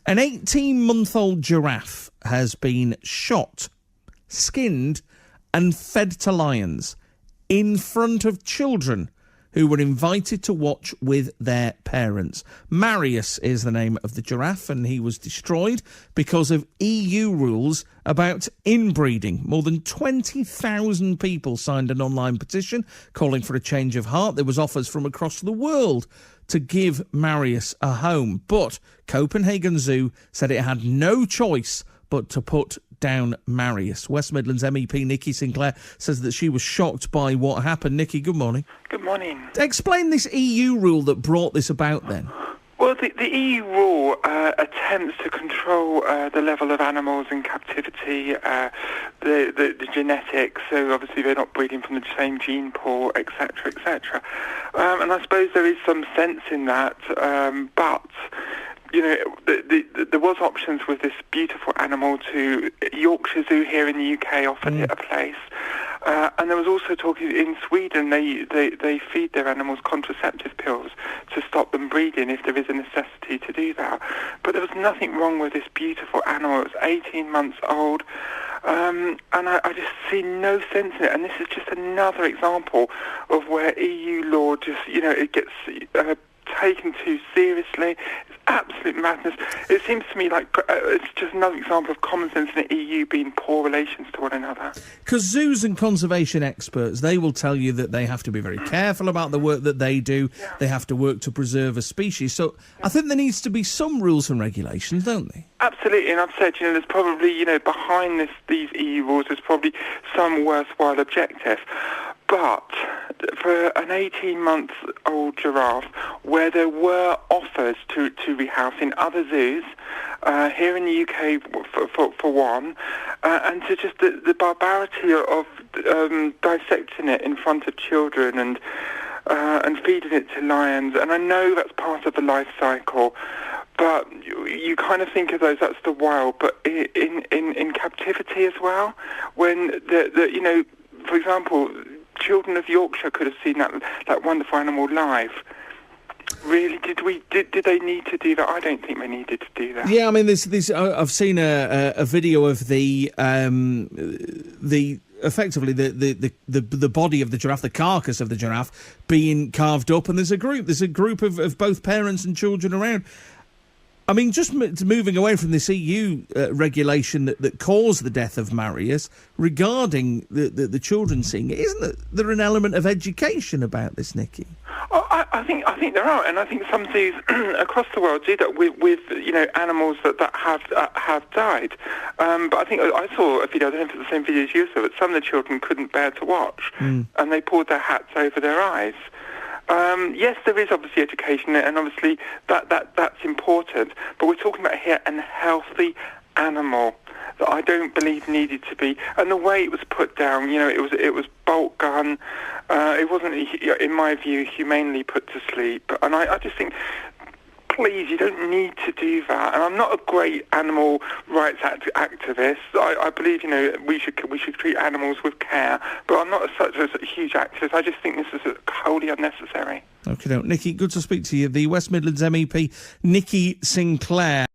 An 18-month-old giraffe has been shot, skinned and fed to lions in front of children who were invited to watch with their parents. Marius is the name of the giraffe, and he was destroyed because of EU rules about inbreeding. More than 20,000 people signed an online petition calling for a change of heart. There was offers from across the world to give Marius a home, but Copenhagen Zoo said it had no choice but to put down Marius. West Midlands MEP Nikki Sinclaire says that she was shocked by what happened. Nikki, good morning. Good morning. Explain this EU rule that brought this about then. Well, the EU rule attempts to control the level of animals in captivity, the genetics, so obviously they're not breeding from the same gene pool, etc., etc. And I suppose there is some sense in that, but you know, there was options with this beautiful animal to Yorkshire Zoo here in the UK offered it a place. And there was also talk in Sweden, they feed their animals contraceptive pills to stop them breeding if there is a necessity to do that. But there was nothing wrong with this beautiful animal. It was 18 months old. And I just see no sense in it. And this is just another example of where EU law just, you know, it gets taken too seriously. It's absolute madness. It seems to me like it's just another example of common sense in the EU being poor relations to one another. Because zoos and conservation experts, they will tell you that they have to be very careful about the work that they do. Yeah. They have to work to preserve a species. So I think there needs to be some rules and regulations, don't they? Absolutely, and I've said, you know, there's probably, you know, behind these EU rules, there's probably some worthwhile objective. But for an 18-month-old giraffe, where there were offers to rehouse in other zoos, here in the UK for one, and to just the barbarity of dissecting it in front of children and feeding it to lions, and I know that's part of the life cycle, but you kind of think of those, that's the wild, but in captivity as well, when you know, for example, children of Yorkshire could have seen that wonderful animal live. Really, did they need to do that? I don't think they needed to do that. Yeah, I mean, I've seen a video of the effectively the body of the giraffe, the carcass of the giraffe being carved up, and there's a group of both parents and children around. I mean, just moving away from this EU regulation that caused the death of Marius, regarding the children seeing it, isn't there an element of education about this, Nikki? Oh, I think there are, and I think some zoos across the world do that with you know, animals that have died. But I think I saw a video, I don't know if it's the same video as you saw, but some of the children couldn't bear to watch, and they pulled their hats over their eyes. Yes, there is obviously education, and obviously that's important. But we're talking about here a healthy animal that I don't believe needed to be. And the way it was put down, you know, it was bolt gun. It wasn't, in my view, humanely put to sleep. And I just think, please, you don't need to do that. And I'm not a great animal rights activist. I believe, you know, we should treat animals with care. But I'm not such a huge activist. I just think this is wholly unnecessary. Okay, Nikki, good to speak to you. The West Midlands MEP, Nikki Sinclaire.